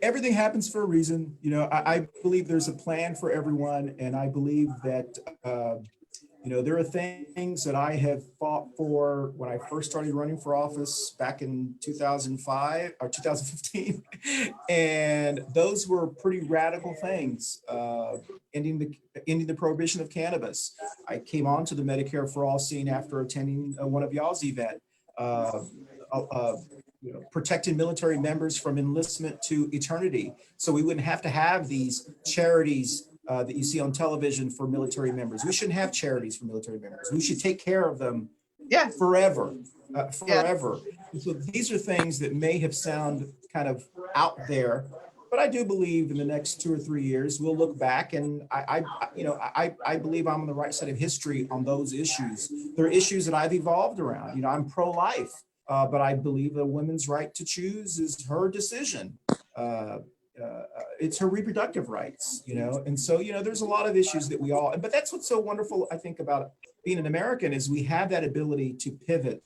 everything happens for a reason. You know, I believe there's a plan for everyone, and I believe that you know, there are things that I have fought for when I first started running for office back in 2005 or 2015, and those were pretty radical things. Ending the prohibition of cannabis. I came on to the Medicare for All scene after attending one of y'all's event. You know, protecting military members from enlistment to eternity, so we wouldn't have to have these charities that you see on television for military members. We shouldn't have charities for military members. We should take care of them forever, forever. And so these are things that may have sound kind of out there, but I do believe in the next 2 or 3 years, we'll look back and I believe I'm on the right side of history on those issues. There are issues that I've evolved around. You know, I'm pro-life, but I believe a woman's right to choose is her decision. It's her reproductive rights, you know, and so, you know, there's a lot of issues that we all, but that's what's so wonderful, I think, about being an American is we have that ability to pivot,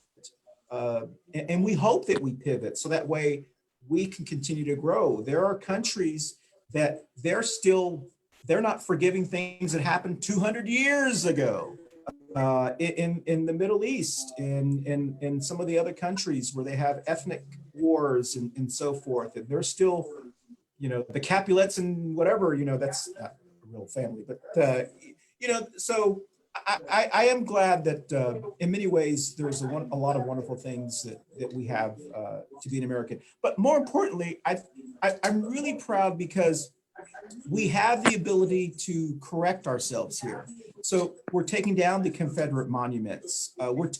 and we hope that we pivot so that way we can continue to grow. There are countries that they're not forgiving things that happened 200 years ago. In the Middle East, in some of the other countries where they have ethnic wars and so forth, and they're still, you know, the Capulets and whatever, you know, that's not a real family, but you know, so I am glad that in many ways there's a lot of wonderful things that we have to be an American. But more importantly, I'm really proud because we have the ability to correct ourselves here. So we're taking down the Confederate monuments. In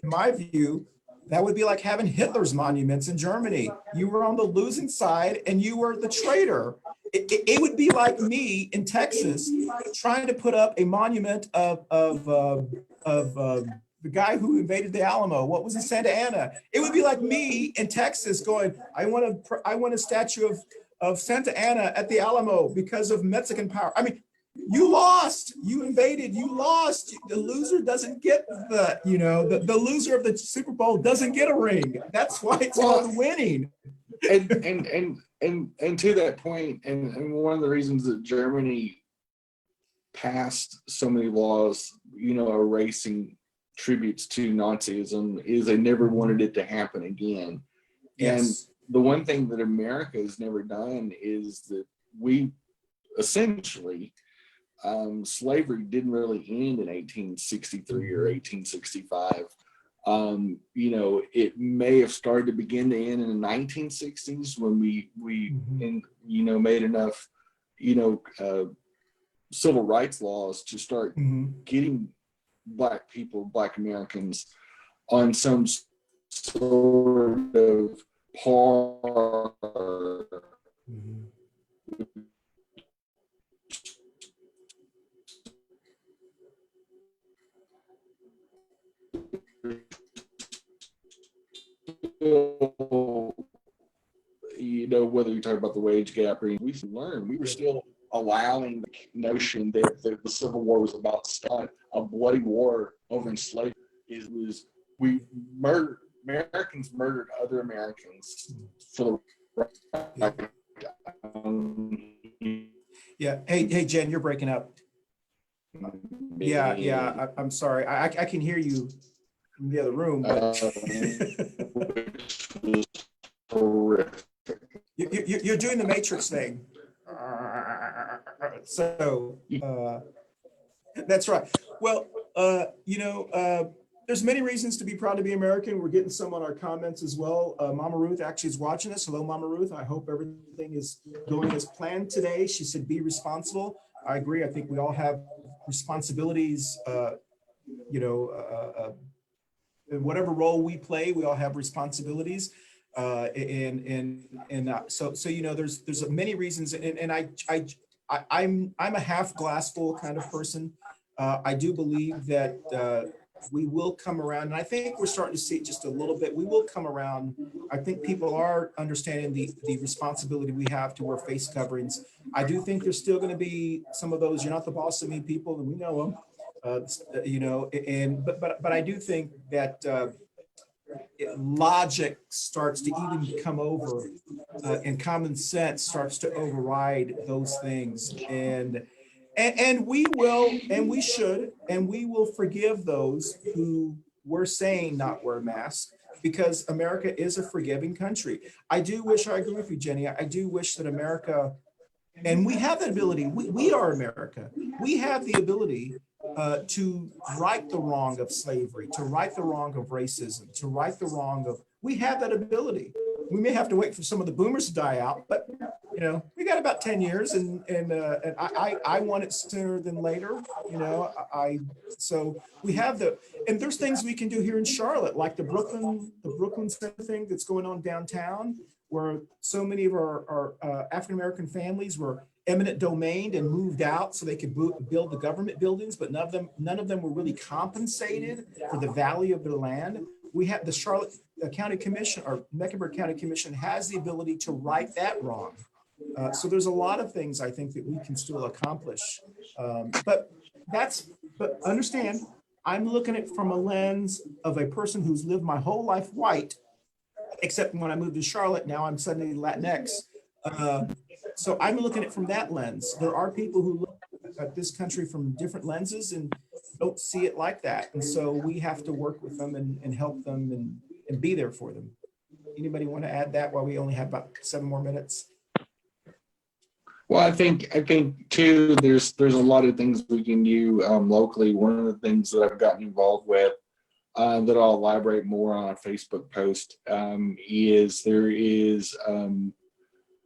my view, that would be like having Hitler's monuments in Germany. You were on the losing side and you were the traitor. It would be like me in Texas trying to put up a monument of the guy who invaded the Alamo. What was it, Santa Ana? It would be like me in Texas going, I want a statue of Santa Ana at the Alamo because of Mexican power. I mean, you lost, you invaded, you lost. The loser doesn't get the loser of the Super Bowl doesn't get a ring. That's why it's called winning. And to that point, and one of the reasons that Germany passed so many laws, you know, erasing tributes to Nazism is they never wanted it to happen again. Yes. And the one thing that America has never done is that we essentially, slavery didn't really end in 1863 or 1865. You know, it may have started to begin to end in the 1960s when we you know, made enough, you know, civil rights laws to start getting Black people, Black Americans on some sort of par. You know, whether you talk about the wage gap or we learned, we were still allowing the notion that the Civil War was about to start a bloody war over enslavement. Americans murdered other Americans for the Yeah. Hey, Jen, you're breaking up. Yeah. I'm sorry. I can hear you from the other room. But you're doing the Matrix thing. So that's right. Well, you know, there's many reasons to be proud to be American. We're getting some on our comments as well. Mama Ruth actually is watching us. Hello, Mama Ruth. I hope everything is going as planned today. She said, be responsible. I agree. I think we all have responsibilities, in whatever role we play, we all have responsibilities. There's many reasons. I'm a half glass full kind of person. I do believe that we will come around, and I think we're starting to see it just a little bit. We will come around. I think people are understanding the responsibility we have to wear face coverings. I do think there's still going to be some of those, you're not the boss of me people, and we know them. But I do think that logic starts to even come over, and common sense starts to override those things, and we will, and we should, and we will forgive those who were saying not wear masks, because America is a forgiving country. I agree with you, Jenny. I do wish that America, and we have that ability. We are America. We have the ability to right the wrong of slavery, to right the wrong of racism, to right the wrong of, we have that ability. We may have to wait for some of the boomers to die out, but we got about 10 years, and I want it sooner than later. So we have and there's things we can do here in Charlotte, like the Brooklyn Center thing that's going on downtown, where so many of our African-American families were eminent domained and moved out so they could build the government buildings, but none of them were really compensated for the value of their land. We have the Charlotte County Commission, or Mecklenburg County Commission, has the ability to right that wrong. So there's a lot of things I think that we can still accomplish. But understand, I'm looking at it from a lens of a person who's lived my whole life white, except when I moved to Charlotte, now I'm suddenly Latinx. So I'm looking at it from that lens. There are people who look at this country from different lenses and don't see it like that. And so we have to work with them and help them and be there for them. Anybody want to add that while we only have about 7 more minutes? Well, I think too, there's a lot of things we can do locally. One of the things that I've gotten involved with that I'll elaborate more on a Facebook post is there is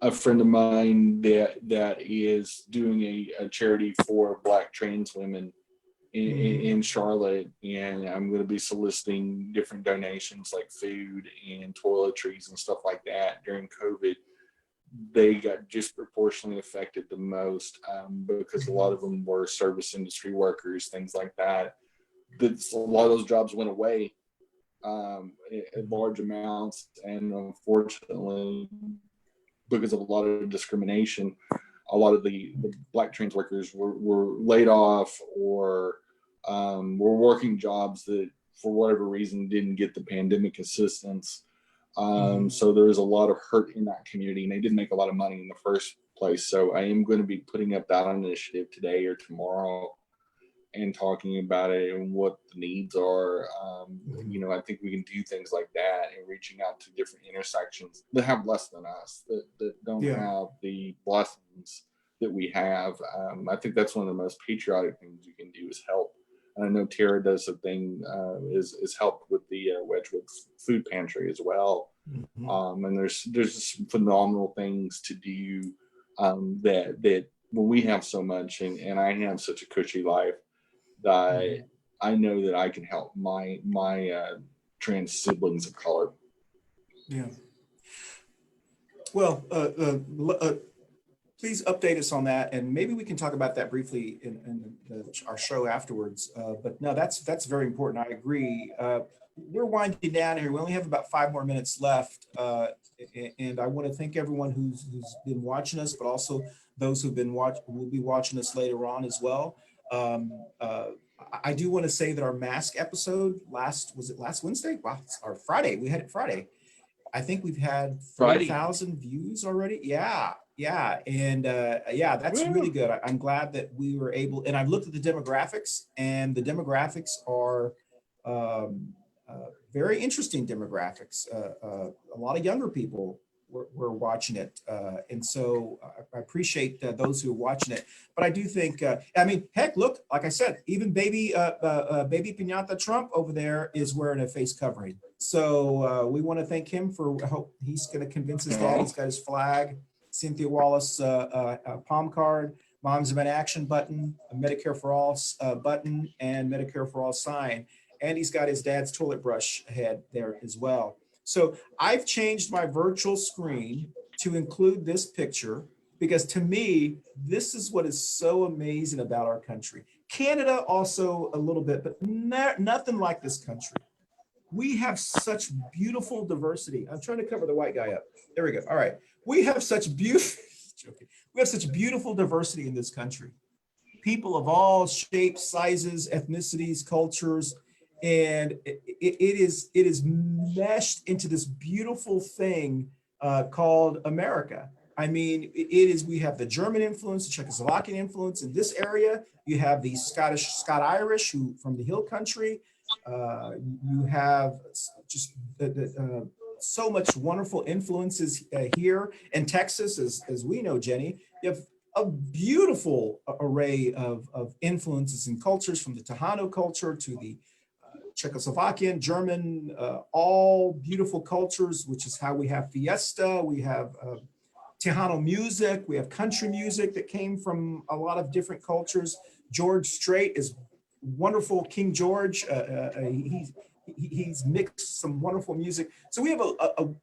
a friend of mine that is doing a charity for Black trans women in Charlotte, and I'm going to be soliciting different donations like food and toiletries and stuff like that. During COVID, they got disproportionately affected the most because a lot of them were service industry workers, things like that. A lot of those jobs went away in large amounts, and unfortunately, because of a lot of discrimination, a lot of the Black trans workers were laid off or were working jobs that, for whatever reason, didn't get the pandemic assistance. So there was a lot of hurt in that community, and they didn't make a lot of money in the first place. So I am going to be putting up that initiative today or tomorrow and talking about it and what the needs are. I think we can do things like that and reaching out to different intersections that have less than us, that don't have the blessings that we have. I think that's one of the most patriotic things you can do is help. And I know Tera does a thing, is helped with the Wedgwood food pantry as well. And there's some phenomenal things to do that when we have so much, and I have such a cushy life, that I know that I can help my trans siblings of color. Yeah. Well, please update us on that, and maybe we can talk about that briefly in our show afterwards. But no, that's very important. I agree. We're winding down here. We only have about 5 more minutes left, and I want to thank everyone who's been watching us, but also those who've been will be watching us later on as well. I do want to say that our mask episode was it last Wednesday? Wow, or Friday. We had it Friday. I think we've had 4,000 views already. Yeah. And that's really good. I'm glad that we were able, and I've looked at the demographics, and the demographics are very interesting demographics. A lot of younger people were watching it. And so I appreciate those who are watching it. But I do think, heck, look, like I said, even baby Pinata Trump over there is wearing a face covering. So we want to thank him I hope he's going to convince his dad. He's got his flag, Cynthia Wallace palm card. Moms of an Action button, a Medicare for All button, and Medicare for All sign. And he's got his dad's toilet brush head there as well. So I've changed my virtual screen to include this picture because to me, this is what is so amazing about our country. Canada also a little bit, but nothing like this country. We have such beautiful diversity. I'm trying to cover the white guy up. There we go. All right. We have such beautiful, we have such beautiful diversity in this country. People of all shapes, sizes, ethnicities, cultures, and it is meshed into this beautiful thing called America. I mean, we have the German influence, the Czechoslovakian influence in this area. You have the Scot-Irish who from the Hill Country. You have just so much wonderful influences here in Texas, as we know, Jenny. You have a beautiful array of influences and cultures, from the Tejano culture to the Czechoslovakian, German, all beautiful cultures, which is how we have fiesta. We have Tejano music. We have country music that came from a lot of different cultures. George Strait is wonderful. King George, he's mixed some wonderful music. So we have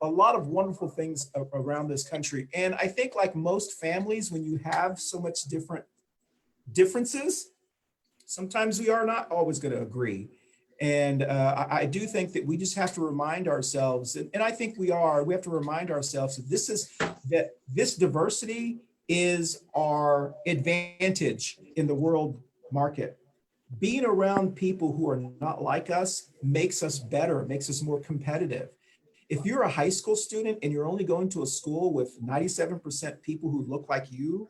a lot of wonderful things around this country. And I think, like most families, when you have so much differences, sometimes we are not always going to agree. And I do think that we just have to remind ourselves, and I think we have to remind ourselves that this diversity is our advantage in the world market. Being around people who are not like us makes us better, makes us more competitive. If you're a high school student and you're only going to a school with 97% people who look like you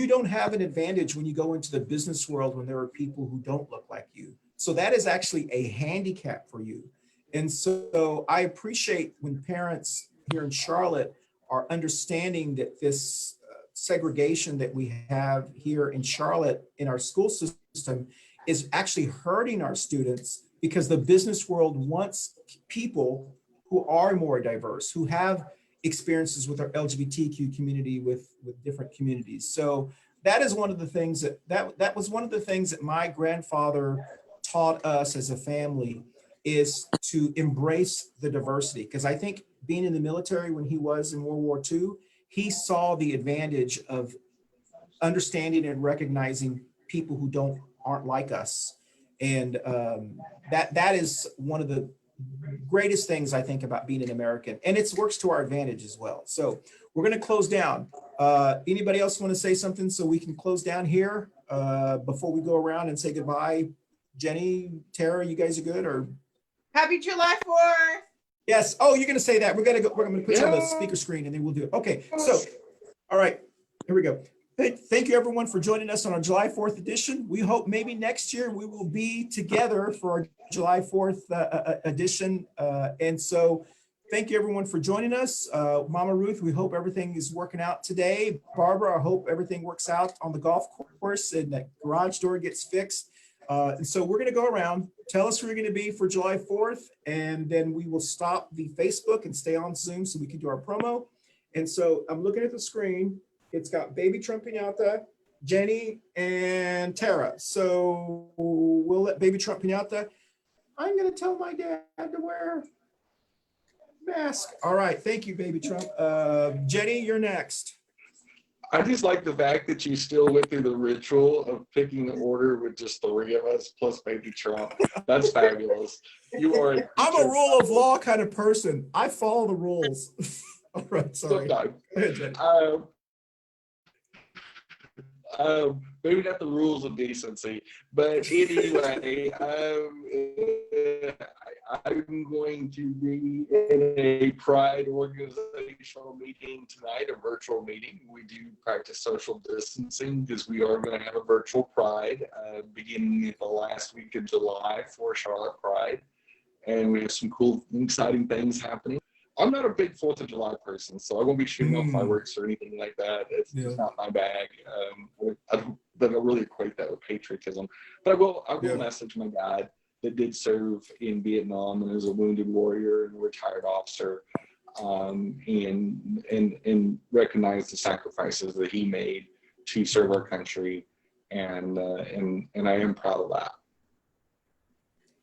don't have an advantage when you go into the business world when there are people who don't look like you. So that is actually a handicap for you. And so I appreciate when parents here in Charlotte are understanding that this segregation that we have here in Charlotte in our school system is actually hurting our students, because the business world wants people who are more diverse, who have experiences with our LGBTQ community, with different communities. So that is one of the things that was one of the things that my grandfather taught us as a family, is to embrace the diversity. Because I think being in the military when he was in World War II, he saw the advantage of understanding and recognizing people who aren't like us. And that is one of the greatest things I think about being an American, and it works to our advantage as well. So we're going to close down. Anybody else want to say something so we can close down here before we go around and say goodbye? Jenny, Tara, you guys are good? Or Happy July 4th. yes. Oh, you're going to say that. We're going to put you on the speaker screen and then we'll do it. Okay. So, all right, here we go. Thank you everyone for joining us on our July 4th edition. We hope maybe next year we will be together for our July 4th edition. And so thank you everyone for joining us. Mama Ruth, we hope everything is working out today. Barbara, I hope everything works out on the golf course and that garage door gets fixed. And so we're going to go around, tell us who you're going to be for July 4th, and then we will stop the Facebook and stay on Zoom so we can do our promo. And so I'm looking at the screen. It's got Baby Trump Pinata, Jenny, and Tera. So we'll let Baby Trump Pinata. I'm going to tell my dad to wear a mask. All right. Thank you, Baby Trump. Jenny, you're next. I just like the fact that you still went through the ritual of picking the order with just 3 of us plus Baby Trump. That's fabulous. You are. I'm a rule of law kind of person. I follow the rules. All right. Sorry. Go ahead, Jenny. Maybe not the rules of decency, but anyway, I'm going to be in a Pride organizational meeting tonight, a virtual meeting. We do practice social distancing because we are going to have a virtual Pride beginning in the last week of July for Charlotte Pride. And we have some cool, exciting things happening. I'm not a big 4th of July person, so I won't be shooting off fireworks or anything like that. It's not my bag. I don't really equate that with patriotism. But I will message my dad that did serve in Vietnam and is a wounded warrior and a retired officer, and recognize the sacrifices that he made to serve our country, and I am proud of that.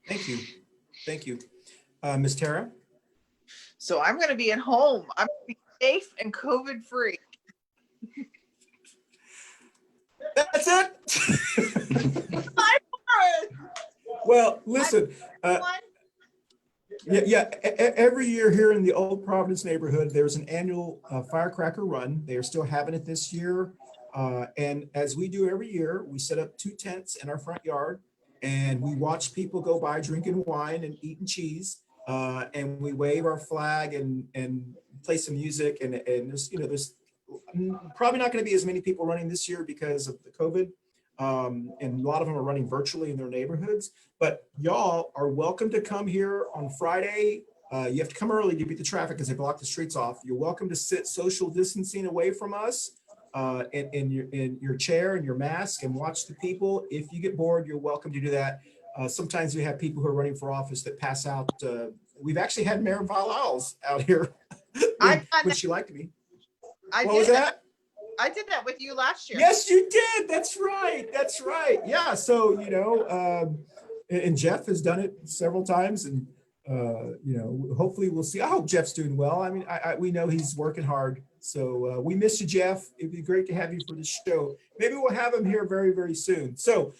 Thank you. Thank you. Ms. Tera? So I'm going to be at home. I'm going to be safe and COVID free. That's it. Well, listen, every year here in the Old Providence neighborhood, there's an annual firecracker run. They are still having it this year. And as we do every year, we set up 2 tents in our front yard and we watch people go by drinking wine and eating cheese. And we wave our flag and play some music. And there's, there's probably not going to be as many people running this year because of the COVID. And a lot of them are running virtually in their neighborhoods, but y'all are welcome to come here on Friday. You have to come early to beat the traffic because they block the streets off. You're welcome to sit social distancing away from us in your chair and your mask and watch the people. If you get bored, you're welcome to do that. Sometimes we have people who are running for office that pass out. We've actually had Mayor Valals out here when she liked me. What was that? I did that with you last year. Yes, you did. That's right. That's right. Yeah. So, and Jeff has done it several times, and hopefully we'll see. I hope Jeff's doing well. I mean, we know he's working hard. So we miss you, Jeff. It'd be great to have you for the show. Maybe we'll have him here very, very soon. So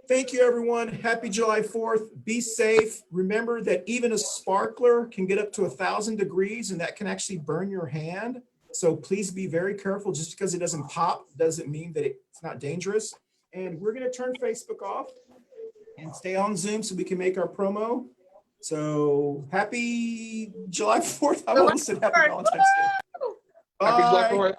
thank you, everyone. Happy July 4th. Be safe. Remember that even a sparkler can get up to 1,000 degrees, and that can actually burn your hand. So please be very careful. Just because it doesn't pop doesn't mean that it's not dangerous. And we're going to turn Facebook off and stay on Zoom so we can make our promo. So happy July 4th. I almost said happy Valentine's Day. Happy Black Bye. Friday.